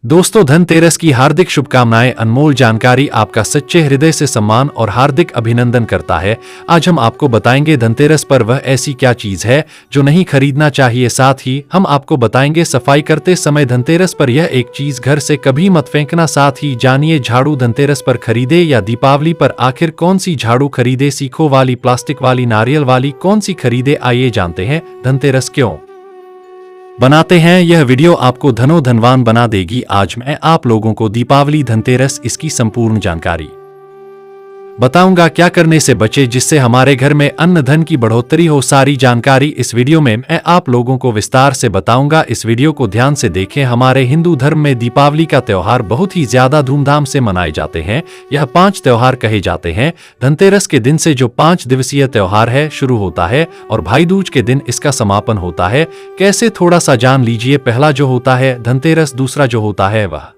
दोस्तों, धनतेरस की हार्दिक शुभकामनाएं। अनमोल जानकारी आपका सच्चे हृदय से सम्मान और हार्दिक अभिनंदन करता है। आज हम आपको बताएंगे धनतेरस पर वह ऐसी क्या चीज है जो नहीं खरीदना चाहिए। साथ ही हम आपको बताएंगे सफाई करते समय धनतेरस पर यह एक चीज घर से कभी मत फेंकना। साथ ही जानिए झाड़ू धनतेरस पर खरीदे या दीपावली पर आखिर कौन सी झाड़ू खरीदे, सीखों वाली, प्लास्टिक वाली, नारियल वाली, कौन सी खरीदे। आइए जानते हैं धनतेरस क्यों बनाते हैं। यह वीडियो आपको धनवान बना देगी। आज मैं आप लोगों को दीपावली, धनतेरस, इसकी संपूर्ण जानकारी बताऊंगा। क्या करने से बचे जिससे हमारे घर में अन्न धन की बढ़ोतरी हो। सारी जानकारी इस वीडियो में मैं आप लोगों को विस्तार से बताऊंगा। इस वीडियो को ध्यान से देखें। हमारे हिंदू धर्म में दीपावली का त्योहार बहुत ही ज्यादा धूमधाम से मनाए जाते हैं। यह 5 त्योहार कहे जाते हैं। धनतेरस के दिन से जो 5 दिवसीय त्योहार है शुरू होता है और भाई दूज के दिन इसका समापन होता है। कैसे, थोड़ा सा जान लीजिए। पहला जो होता है धनतेरस, दूसरा जो होता है वह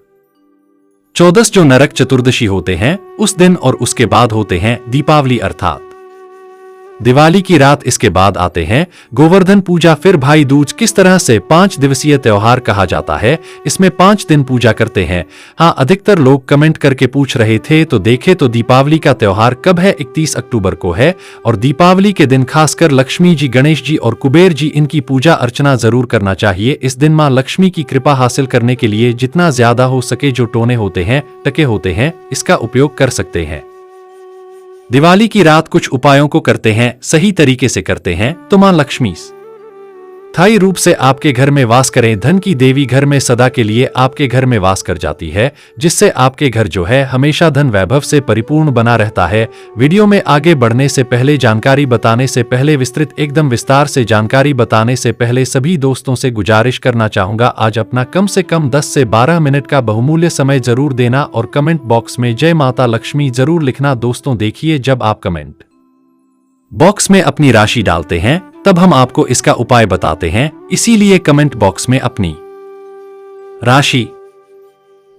चौदस जो नरक चतुर्दशी होते हैं उस दिन, और उसके बाद होते हैं दीपावली अर्थात दिवाली की रात। इसके बाद आते हैं गोवर्धन पूजा, फिर भाई दूज। किस तरह से 5 दिवसीय त्योहार कहा जाता है। इसमें 5 दिन पूजा करते हैं। हाँ, अधिकतर लोग कमेंट करके पूछ रहे थे, तो देखे तो दीपावली का त्योहार कब है, 31 अक्टूबर को है। और दीपावली के दिन खासकर लक्ष्मी जी, गणेश जी और कुबेर जी, इनकी पूजा अर्चना जरूर करना चाहिए। इस दिन मां लक्ष्मी की कृपा हासिल करने के लिए जितना ज्यादा हो सके जो टोने होते हैं, टके होते हैं, इसका उपयोग कर सकते हैं। दिवाली की रात कुछ उपायों को करते हैं, सही तरीके से करते हैं तो मां लक्ष्मी स्थायी रूप से आपके घर में वास करें। धन की देवी घर में सदा के लिए आपके घर में वास कर जाती है, जिससे आपके घर जो है हमेशा धन वैभव से परिपूर्ण बना रहता है। वीडियो में आगे बढ़ने से पहले, जानकारी बताने से पहले, एकदम विस्तार से जानकारी बताने से पहले सभी दोस्तों से गुजारिश करना चाहूंगा, आज अपना कम से कम 10 से 12 मिनट का बहुमूल्य समय जरूर देना और कमेंट बॉक्स में जय माता लक्ष्मी जरूर लिखना। दोस्तों देखिए, जब आप कमेंट बॉक्स में अपनी राशि डालते हैं तब हम आपको इसका उपाय बताते हैं। इसीलिए कमेंट बॉक्स में अपनी राशि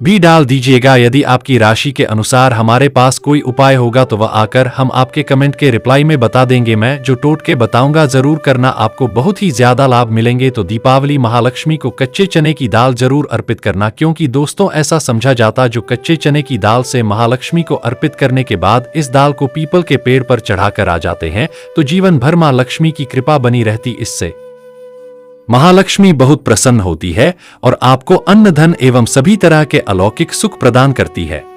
भी डाल दीजिएगा। यदि आपकी राशि के अनुसार हमारे पास कोई उपाय होगा तो वह आकर हम आपके कमेंट के रिप्लाई में बता देंगे। मैं जो टोटके बताऊंगा जरूर करना, आपको बहुत ही ज्यादा लाभ मिलेंगे। तो दीपावली महालक्ष्मी को कच्चे चने की दाल जरूर अर्पित करना, क्योंकि दोस्तों ऐसा समझा जाता जो कच्चे चने की दाल से महालक्ष्मी को अर्पित करने के बाद इस दाल को पीपल के पेड़ पर चढ़ाकर आ जाते हैं तो जीवन भर मां लक्ष्मी की कृपा बनी रहती। इससे महालक्ष्मी बहुत प्रसन्न होती है और आपको अन्न धन एवं सभी तरह के अलौकिक सुख प्रदान करती है।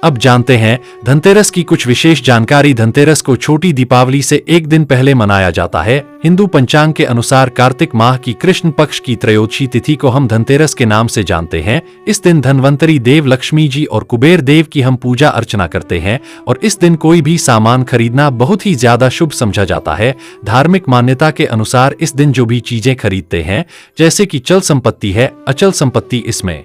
अब जानते हैं धनतेरस की कुछ विशेष जानकारी। धनतेरस को छोटी दीपावली से एक दिन पहले मनाया जाता है। हिंदू पंचांग के अनुसार कार्तिक माह की कृष्ण पक्ष की त्रयोदशी तिथि को हम धनतेरस के नाम से जानते हैं। इस दिन धनवंतरी देव, लक्ष्मी जी और कुबेर देव की हम पूजा अर्चना करते हैं और इस दिन कोई भी सामान खरीदना बहुत ही ज्यादा शुभ समझा जाता है। धार्मिक मान्यता के अनुसार इस दिन जो भी चीजें खरीदते हैं, जैसे कि चल संपत्ति है, अचल संपत्ति, इसमें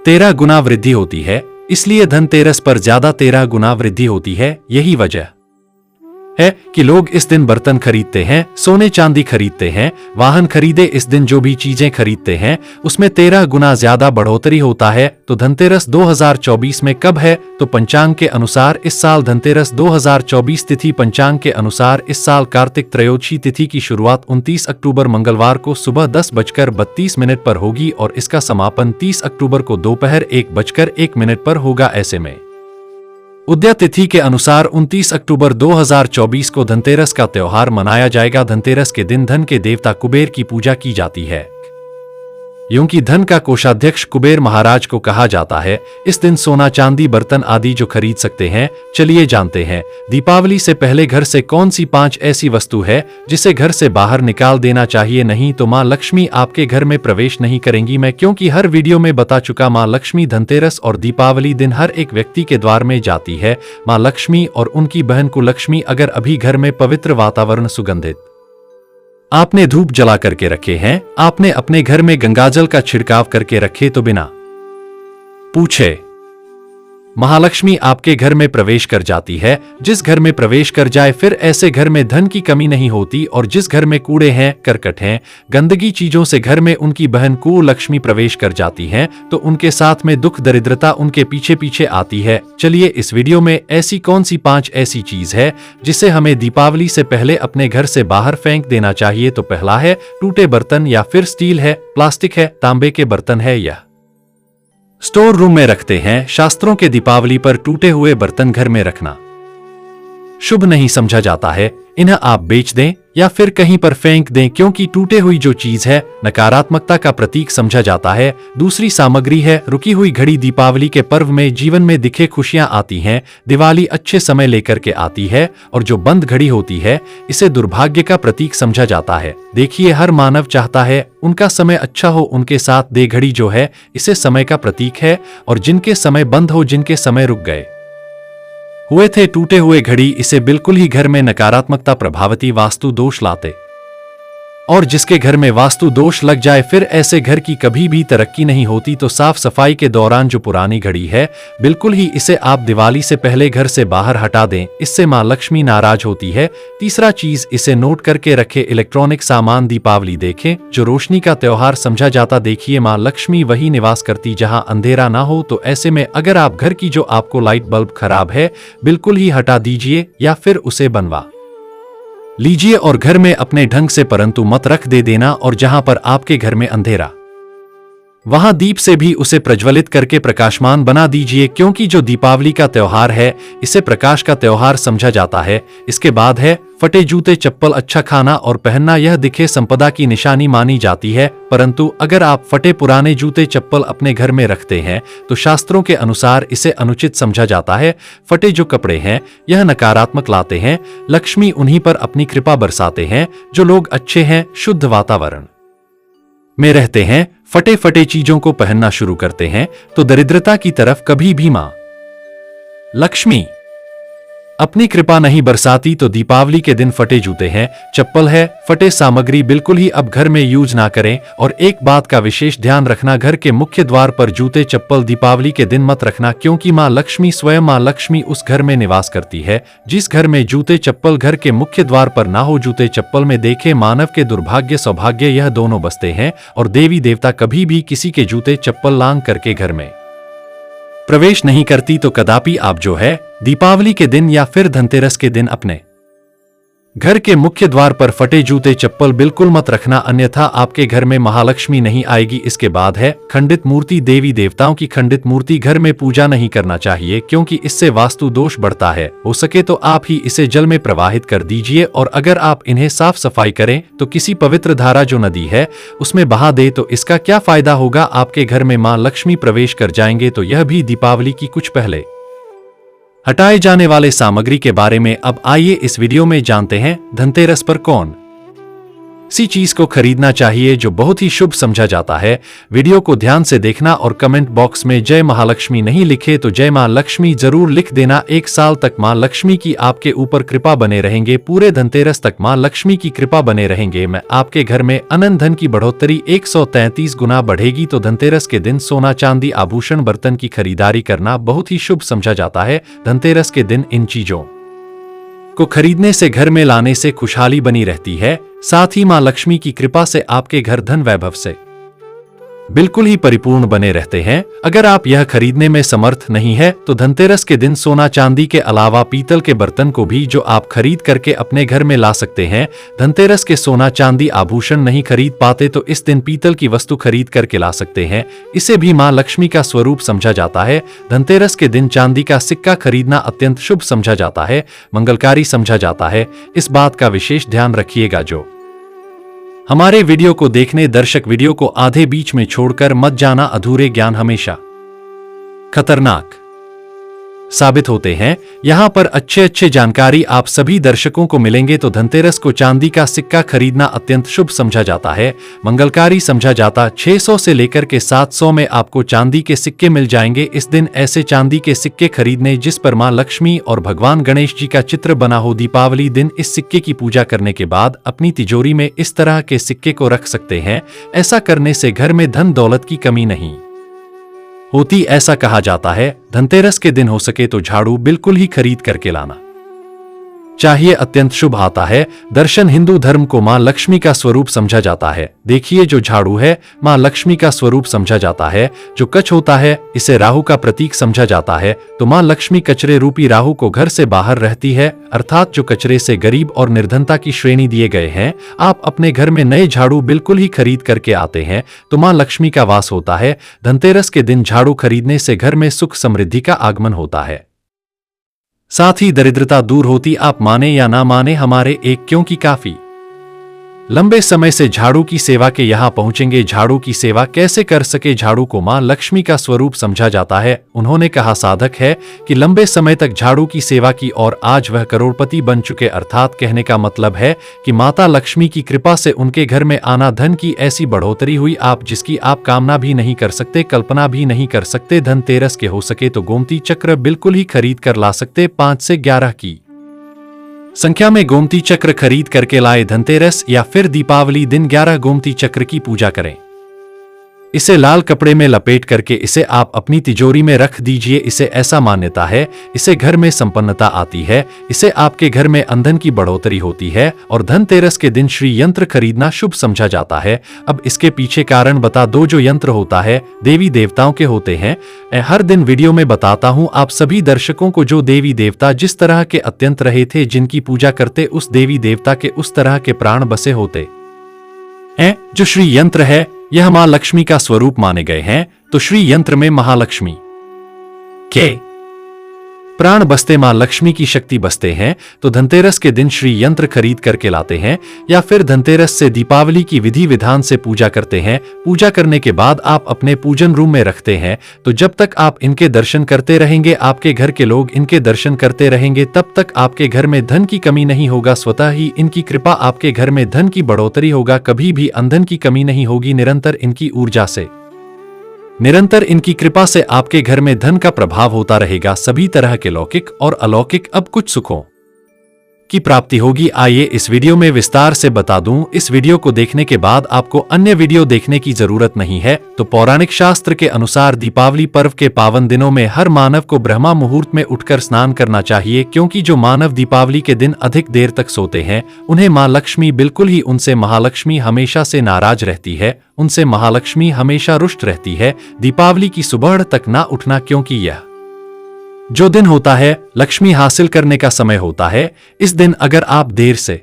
13 गुना वृद्धि होती है। इसलिए धनतेरस पर ज्यादा 13 गुना वृद्धि होती है। यही वजह है कि लोग इस दिन बर्तन खरीदते हैं, सोने चांदी खरीदते हैं, वाहन खरीदे। इस दिन जो भी चीजें खरीदते हैं उसमें 13 गुना ज्यादा बढ़ोतरी होता है। तो धनतेरस 2024 में कब है, तो पंचांग के अनुसार इस साल धनतेरस 2024 तिथि पंचांग के अनुसार इस साल कार्तिक त्रयोदशी तिथि की शुरुआत 29 अक्टूबर मंगलवार को सुबह 10:32 पर होगी और इसका समापन 30 अक्टूबर को दोपहर 1:01 पर होगा। ऐसे में उदय तिथि के अनुसार 29 अक्टूबर 2024 को धनतेरस का त्योहार मनाया जाएगा। धनतेरस के दिन धन के देवता कुबेर की पूजा की जाती है, क्योंकि धन का कोषाध्यक्ष कुबेर महाराज को कहा जाता है। इस दिन सोना चांदी बर्तन आदि जो खरीद सकते हैं। चलिए जानते हैं दीपावली से पहले घर से कौन सी 5 ऐसी वस्तु है जिसे घर से बाहर निकाल देना चाहिए, नहीं तो मां लक्ष्मी आपके घर में प्रवेश नहीं करेंगी। मैं क्योंकि हर वीडियो में बता चुका, मां लक्ष्मी धनतेरस और दीपावली दिन हर एक व्यक्ति के द्वार में जाती है। मां लक्ष्मी और उनकी बहन कुलक्ष्मी अगर अभी घर में पवित्र वातावरण, सुगंधित आपने धूप जला करके रखे हैं, आपने अपने घर में गंगाजल का छिड़काव करके रखे, तो बिना पूछे महालक्ष्मी आपके घर में प्रवेश कर जाती है। जिस घर में प्रवेश कर जाए फिर ऐसे घर में धन की कमी नहीं होती। और जिस घर में कूड़े हैं, करकट हैं, गंदगी चीजों से घर में उनकी बहन कुलक्ष्मी प्रवेश कर जाती हैं तो उनके साथ में दुख दरिद्रता उनके पीछे पीछे आती है। चलिए इस वीडियो में ऐसी कौन सी 5 ऐसी चीज है जिसे हमें दीपावली से पहले अपने घर से बाहर फेंक देना चाहिए। तो पहला है टूटे बर्तन, या फिर स्टील है, प्लास्टिक है, तांबे के बर्तन है, या स्टोर रूम में रखते हैं। शास्त्रों के दीपावली पर टूटे हुए बर्तन घर में रखना शुभ नहीं समझा जाता है। इन्हें आप बेच दें या फिर कहीं पर फेंक दें, क्योंकि टूटे हुई जो चीज है नकारात्मकता का प्रतीक समझा जाता है। दूसरी सामग्री है रुकी हुई घड़ी। दीपावली के पर्व में जीवन में दिखे खुशियां आती हैं। दिवाली अच्छे समय लेकर के आती है और जो बंद घड़ी होती है इसे दुर्भाग्य का प्रतीक समझा जाता है। देखिए, हर मानव चाहता है उनका समय अच्छा हो, उनके साथ दे। घड़ी जो है इसे समय का प्रतीक है और जिनके समय बंद हो, जिनके समय रुक गए हुए थे, टूटे हुए घड़ी, इसे बिल्कुल ही घर में नकारात्मकता प्रभावती वास्तु दोष लाते। और जिसके घर में वास्तु दोष लग जाए फिर ऐसे घर की कभी भी तरक्की नहीं होती। तो साफ सफाई के दौरान जो पुरानी घड़ी है बिल्कुल ही इसे आप दिवाली से पहले घर से बाहर हटा दें, इससे मां लक्ष्मी नाराज होती है। तीसरा चीज, इसे नोट करके रखे। इलेक्ट्रॉनिक सामान दीपावली देखें जो रोशनी का त्योहार समझा जाता। देखिए, मां लक्ष्मी वही निवास करती जहां अंधेरा ना हो। तो ऐसे में अगर आप घर की जो आपको लाइट बल्ब खराब है बिल्कुल ही हटा दीजिए या फिर उसे बनवा लीजिए और घर में अपने ढंग से, परंतु मत रख दे देना। और जहां पर आपके घर में अंधेरा वहां दीप से भी उसे प्रज्वलित करके प्रकाशमान बना दीजिए, क्योंकि जो दीपावली का त्योहार है इसे प्रकाश का त्योहार समझा जाता है। इसके बाद है फटे जूते चप्पल। अच्छा खाना और पहनना यह दिखे संपदा की निशानी मानी जाती है, परंतु अगर आप फटे पुराने जूते चप्पल अपने घर में रखते हैं तो शास्त्रों के अनुसार इसे अनुचित समझा जाता है। फटे जो कपड़े हैं यह नकारात्मक लाते हैं। लक्ष्मी उन्हीं पर अपनी कृपा बरसाते हैं जो लोग अच्छे हैं, शुद्ध वातावरण में रहते हैं। फटे फटे चीजों को पहनना शुरू करते हैं तो दरिद्रता की तरफ कभी भी मां लक्ष्मी अपनी कृपा नहीं बरसाती। तो दीपावली के दिन फटे जूते हैं, चप्पल है, फटे सामग्री बिल्कुल ही अब घर में यूज ना करें। और एक बात का विशेष ध्यान रखना, घर के मुख्य द्वार पर जूते चप्पल दीपावली के दिन मत रखना, क्योंकि मां लक्ष्मी स्वयं मां लक्ष्मी उस घर में निवास करती है जिस घर में जूते चप्पल घर के मुख्य द्वार पर ना हो। जूते चप्पल में देखे मानव के दुर्भाग्य सौभाग्य यह दोनों बसते हैं और देवी देवता कभी भी किसी के जूते चप्पल लांग करके घर में प्रवेश नहीं करती। तो कदापि आप जो है दीपावली के दिन या फिर धनतेरस के दिन अपने घर के मुख्य द्वार पर फटे जूते चप्पल बिल्कुल मत रखना, अन्यथा आपके घर में महालक्ष्मी नहीं आएगी। इसके बाद है खंडित मूर्ति। देवी देवताओं की खंडित मूर्ति घर में पूजा नहीं करना चाहिए, क्योंकि इससे वास्तु दोष बढ़ता है। हो सके तो आप ही इसे जल में प्रवाहित कर दीजिए और अगर आप इन्हें साफ सफाई करें तो किसी पवित्र धारा जो नदी है उसमें बहा दे तो इसका क्या फायदा होगा। आपके घर में मां लक्ष्मी प्रवेश कर जाएंगे। तो यह भी दीपावली की कुछ पहले हटाए जाने वाले सामग्री के बारे में अब आइए इस वीडियो में जानते हैं। धनतेरस पर कौन सी चीज को खरीदना चाहिए जो बहुत ही शुभ समझा जाता है। वीडियो को ध्यान से देखना और कमेंट बॉक्स में जय महालक्ष्मी नहीं लिखे तो जय मां लक्ष्मी जरूर लिख देना। एक साल तक मां लक्ष्मी की आपके ऊपर कृपा बने रहेंगे। पूरे धनतेरस तक मां लक्ष्मी की कृपा बने रहेंगे। मैं आपके घर में अनंत धन की बढ़ोतरी 133 गुना बढ़ेगी। तो धनतेरस के दिन सोना चांदी आभूषण बर्तन की खरीदारी करना बहुत ही शुभ समझा जाता है। धनतेरस के दिन इन चीजों को खरीदने से घर में लाने से खुशहाली बनी रहती है। साथ ही मां लक्ष्मी की कृपा से आपके घर धन वैभव से बिल्कुल ही परिपूर्ण बने रहते हैं। अगर आप यह खरीदने में समर्थ नहीं है तो धनतेरस के दिन सोना चांदी के अलावा पीतल के बर्तन को भी जो आप खरीद करके अपने घर में ला सकते हैं। धनतेरस के सोना चांदी आभूषण नहीं खरीद पाते तो इस दिन पीतल की वस्तु खरीद करके ला सकते हैं। इसे भी मां लक्ष्मी का स्वरूप समझा जाता है। धनतेरस के दिन चांदी का सिक्का खरीदना अत्यंत शुभ समझा जाता है, मंगलकारी समझा जाता है। इस बात का विशेष ध्यान रखिएगा। जो हमारे वीडियो को देखने दर्शक वीडियो को आधे बीच में छोड़कर मत जाना। अधूरे ज्ञान हमेशा खतरनाक साबित होते हैं। यहाँ पर अच्छे जानकारी आप सभी दर्शकों को मिलेंगे। तो धनतेरस को चांदी का सिक्का खरीदना अत्यंत शुभ समझा जाता है, मंगलकारी समझा जाता। 600 से लेकर के 700 में आपको चांदी के सिक्के मिल जाएंगे। इस दिन ऐसे चांदी के सिक्के खरीदने जिस पर मां लक्ष्मी और भगवान गणेश जी का चित्र बना हो। दीपावली दिन इस सिक्के की पूजा करने के बाद अपनी तिजोरी में इस तरह के सिक्के को रख सकते हैं। ऐसा करने से घर में धन दौलत की कमी नहीं होती, ऐसा कहा जाता है। धनतेरस के दिन हो सके तो झाड़ू बिल्कुल ही खरीद करके लाना चाहिए अत्यंत शुभ आता है। दर्शन हिंदू धर्म को मां लक्ष्मी का स्वरूप समझा जाता है। देखिए जो झाड़ू है मां लक्ष्मी का स्वरूप समझा जाता है। जो कच होता है इसे राहु का प्रतीक समझा जाता है। तो मां लक्ष्मी कचरे रूपी राहु को घर से बाहर रहती है, अर्थात जो कचरे से गरीब और निर्धनता की श्रेणी दिए गए हैं। आप अपने घर में नए झाड़ू बिल्कुल ही खरीद करके आते हैं तो मां लक्ष्मी का वास होता है। धनतेरस के दिन झाड़ू खरीदने से घर में सुख समृद्धि का आगमन होता है, साथ ही दरिद्रता दूर होती। आप माने या ना माने, हमारे एक क्योंकि काफी लंबे समय से झाड़ू की सेवा के यहाँ पहुंचेंगे। झाड़ू की सेवा कैसे कर सके? झाड़ू को मां लक्ष्मी का स्वरूप समझा जाता है। उन्होंने कहा साधक है कि लंबे समय तक झाड़ू की सेवा की और आज वह करोड़पति बन चुके, अर्थात कहने का मतलब है कि माता लक्ष्मी की कृपा से उनके घर में आना धन की ऐसी बढ़ोतरी हुई आप जिसकी आप कामना भी नहीं कर सकते, कल्पना भी नहीं कर सकते। धनतेरस के हो सके तो गोमती चक्र बिल्कुल ही खरीद कर ला सकते। 5 से 11 की संख्या में गोमती चक्र खरीद करके लाए। धनतेरस या फिर दीपावली दिन 11 गोमती चक्र की पूजा करें। इसे लाल कपड़े में लपेट करके इसे आप अपनी तिजोरी में रख दीजिए। इसे ऐसा मान्यता है, इससे घर में संपन्नता आती है, इससे आपके घर में अंधन की बढ़ोतरी होती है और धनतेरस के दिन श्री यंत्र खरीदना शुभ समझा जाता है। अब इसके पीछे कारण बता दो। जो यंत्र होता है देवी देवताओं के होते हैं। मैं हर दिन वीडियो में बताता हूँ आप सभी दर्शकों को, जो देवी देवता जिस तरह के अत्यंत रहे थे, जिनकी पूजा करते उस देवी देवता के उस तरह के प्राण बसे होते हैं। जो श्री यंत्र है यह मां लक्ष्मी का स्वरूप माने गए हैं, तो श्री यंत्र में महालक्ष्मी के प्राण बसते, मां लक्ष्मी की शक्ति बसते हैं। तो धनतेरस के दिन श्री यंत्र खरीद करके लाते हैं या फिर धनतेरस से दीपावली की विधि विधान से पूजा करते हैं। पूजा करने के बाद आप अपने पूजन रूम में रखते हैं। तो जब तक आप इनके दर्शन करते रहेंगे, आपके घर के लोग इनके दर्शन करते रहेंगे, तब तक आपके घर में धन की कमी नहीं होगा। स्वतः ही इनकी कृपा आपके घर में धन की बढ़ोतरी होगा। कभी भी अंधन की कमी नहीं होगी। निरंतर इनकी ऊर्जा से, निरंतर इनकी कृपा से आपके घर में धन का प्रभाव होता रहेगा। सभी तरह के लौकिक और अलौकिक अब कुछ सुखों की प्राप्ति होगी। आइए इस वीडियो में विस्तार से बता दूं। इस वीडियो को देखने के बाद आपको अन्य वीडियो देखने की जरूरत नहीं है। तो पौराणिक शास्त्र के अनुसार दीपावली पर्व के पावन दिनों में हर मानव को ब्रह्मा मुहूर्त में उठकर स्नान करना चाहिए, क्योंकि जो मानव दीपावली के दिन अधिक देर तक सोते हैं उन्हें मां लक्ष्मी बिल्कुल ही, उनसे महालक्ष्मी हमेशा से नाराज रहती है, उनसे महालक्ष्मी हमेशा रुष्ट रहती है। दीपावली की सुबह तक ना उठना, क्योंकि यह जो दिन होता है लक्ष्मी हासिल करने का समय होता है। इस दिन अगर आप देर से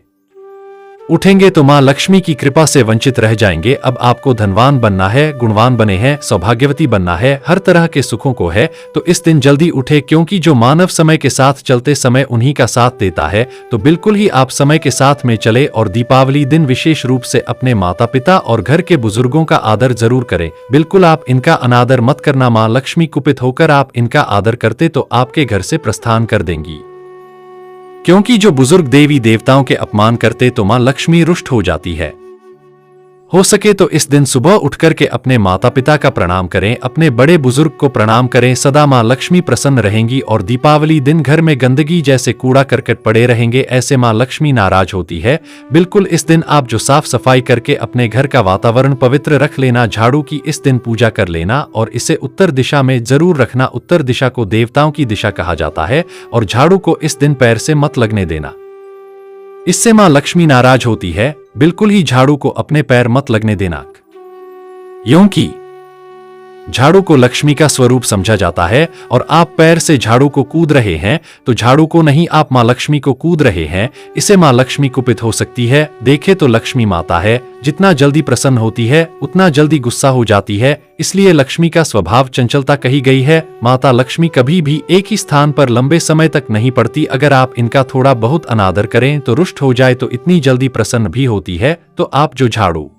उठेंगे तो मां लक्ष्मी की कृपा से वंचित रह जाएंगे। अब आपको धनवान बनना है, गुणवान बने हैं, सौभाग्यवती बनना है, हर तरह के सुखों को है, तो इस दिन जल्दी उठे, क्योंकि जो मानव समय के साथ चलते समय उन्हीं का साथ देता है। तो बिल्कुल ही आप समय के साथ में चले और दीपावली दिन विशेष रूप से अपने माता पिता और घर के बुजुर्गों का आदर जरूर करें। बिल्कुल आप इनका अनादर मत करना। मां लक्ष्मी कुपित होकर आप इनका आदर करते तो आपके घर से प्रस्थान कर देंगी, क्योंकि जो बुजुर्ग देवी देवताओं के अपमान करते तो मां लक्ष्मी रुष्ट हो जाती है। हो सके तो इस दिन सुबह उठकर के अपने माता पिता का प्रणाम करें, अपने बड़े बुजुर्ग को प्रणाम करें। सदा मां लक्ष्मी प्रसन्न रहेंगी और दीपावली दिन घर में गंदगी जैसे कूड़ा करकट पड़े रहेंगे, ऐसे मां लक्ष्मी नाराज होती है। बिल्कुल इस दिन आप जो साफ सफाई करके अपने घर का वातावरण पवित्र रख लेना, झाड़ू की इस दिन पूजा कर लेना और इसे उत्तर दिशा में जरूर रखना। उत्तर दिशा को देवताओं की दिशा कहा जाता है और झाड़ू को इस दिन पैर से मत लगने देना, इससे मां लक्ष्मी नाराज होती है। बिल्कुल ही झाड़ू को अपने पैर मत लगने देना, क्योंकि झाड़ू को लक्ष्मी का स्वरूप समझा जाता है और आप पैर से झाड़ू को कूद रहे हैं तो झाड़ू को नहीं, आप मां लक्ष्मी को कूद रहे हैं। इसे मां लक्ष्मी कुपित हो सकती है। देखे तो लक्ष्मी माता है, जितना जल्दी प्रसन्न होती है उतना जल्दी गुस्सा हो जाती है, इसलिए लक्ष्मी का स्वभाव चंचलता कही गई है। माता लक्ष्मी कभी भी एक ही स्थान पर लंबे समय तक नहीं पड़ती। अगर आप इनका थोड़ा बहुत अनादर करें तो रुष्ट हो जाए तो इतनी जल्दी प्रसन्न भी होती है। तो आप जो झाड़ू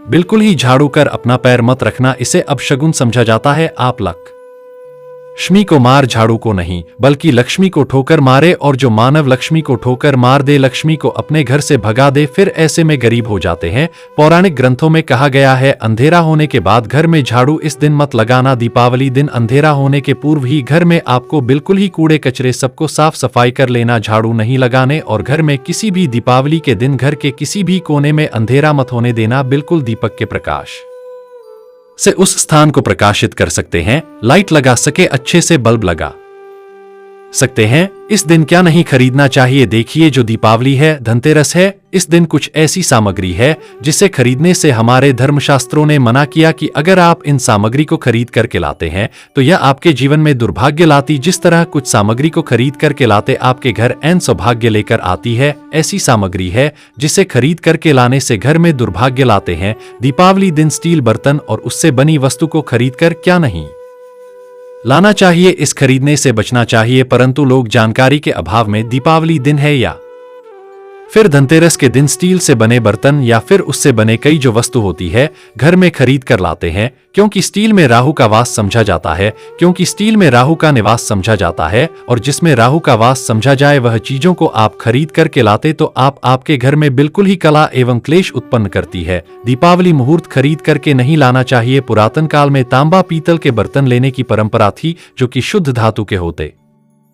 बिल्कुल ही झाड़ू कर अपना पैर मत रखना, इसे अपशगुन समझा जाता है। आप लक्ष्मी को मार, झाड़ू को नहीं, बल्कि लक्ष्मी को ठोकर मारे और जो मानव लक्ष्मी को ठोकर मार दे, लक्ष्मी को अपने घर से भगा दे, फिर ऐसे में गरीब हो जाते हैं। पौराणिक ग्रंथों में कहा गया है अंधेरा होने के बाद घर में झाड़ू इस दिन मत लगाना। दीपावली दिन अंधेरा होने के पूर्व ही घर में आपको बिल्कुल ही कूड़े कचरे सबको साफ सफाई कर लेना, झाड़ू नहीं लगाने। और घर में किसी भी दीपावली के दिन घर के किसी भी कोने में अंधेरा मत होने देना। बिल्कुल दीपक के प्रकाश से उस स्थान को प्रकाशित कर सकते हैं, लाइट लगा सके अच्छे से बल्ब लगा सकते हैं। इस दिन क्या नहीं खरीदना चाहिए? देखिए, जो दीपावली है, धनतेरस है, इस दिन कुछ ऐसी सामग्री है जिसे खरीदने से हमारे धर्मशास्त्रों ने मना किया कि अगर आप इन सामग्री को खरीद करके लाते हैं तो यह आपके जीवन में दुर्भाग्य लाती। जिस तरह कुछ सामग्री को खरीद करके लाते आपके घर ऐन सौभाग्य लेकर आती है, ऐसी सामग्री है जिसे खरीद करके लाने से घर में दुर्भाग्य लाते हैं। दीपावली दिन स्टील बर्तन और उससे बनी वस्तु को खरीद कर क्या नहीं लाना चाहिए, इस खरीदने से बचना चाहिए। परंतु लोग जानकारी के अभाव में दीपावली दिन है या फिर धनतेरस के दिन स्टील से बने बर्तन या फिर उससे बने कई जो वस्तु होती है घर में खरीद कर लाते हैं, क्योंकि स्टील में राहु का वास समझा जाता है, क्योंकि स्टील में राहु का निवास समझा जाता है, और जिसमें राहु का वास समझा जाए वह चीजों को आप खरीद करके लाते तो आपके घर में बिल्कुल ही कला एवं क्लेश उत्पन्न करती है। दीपावली मुहूर्त खरीद करके नहीं लाना चाहिए। पुरातन काल में तांबा पीतल के बर्तन लेने की परंपरा थी जो कि शुद्ध धातु के होते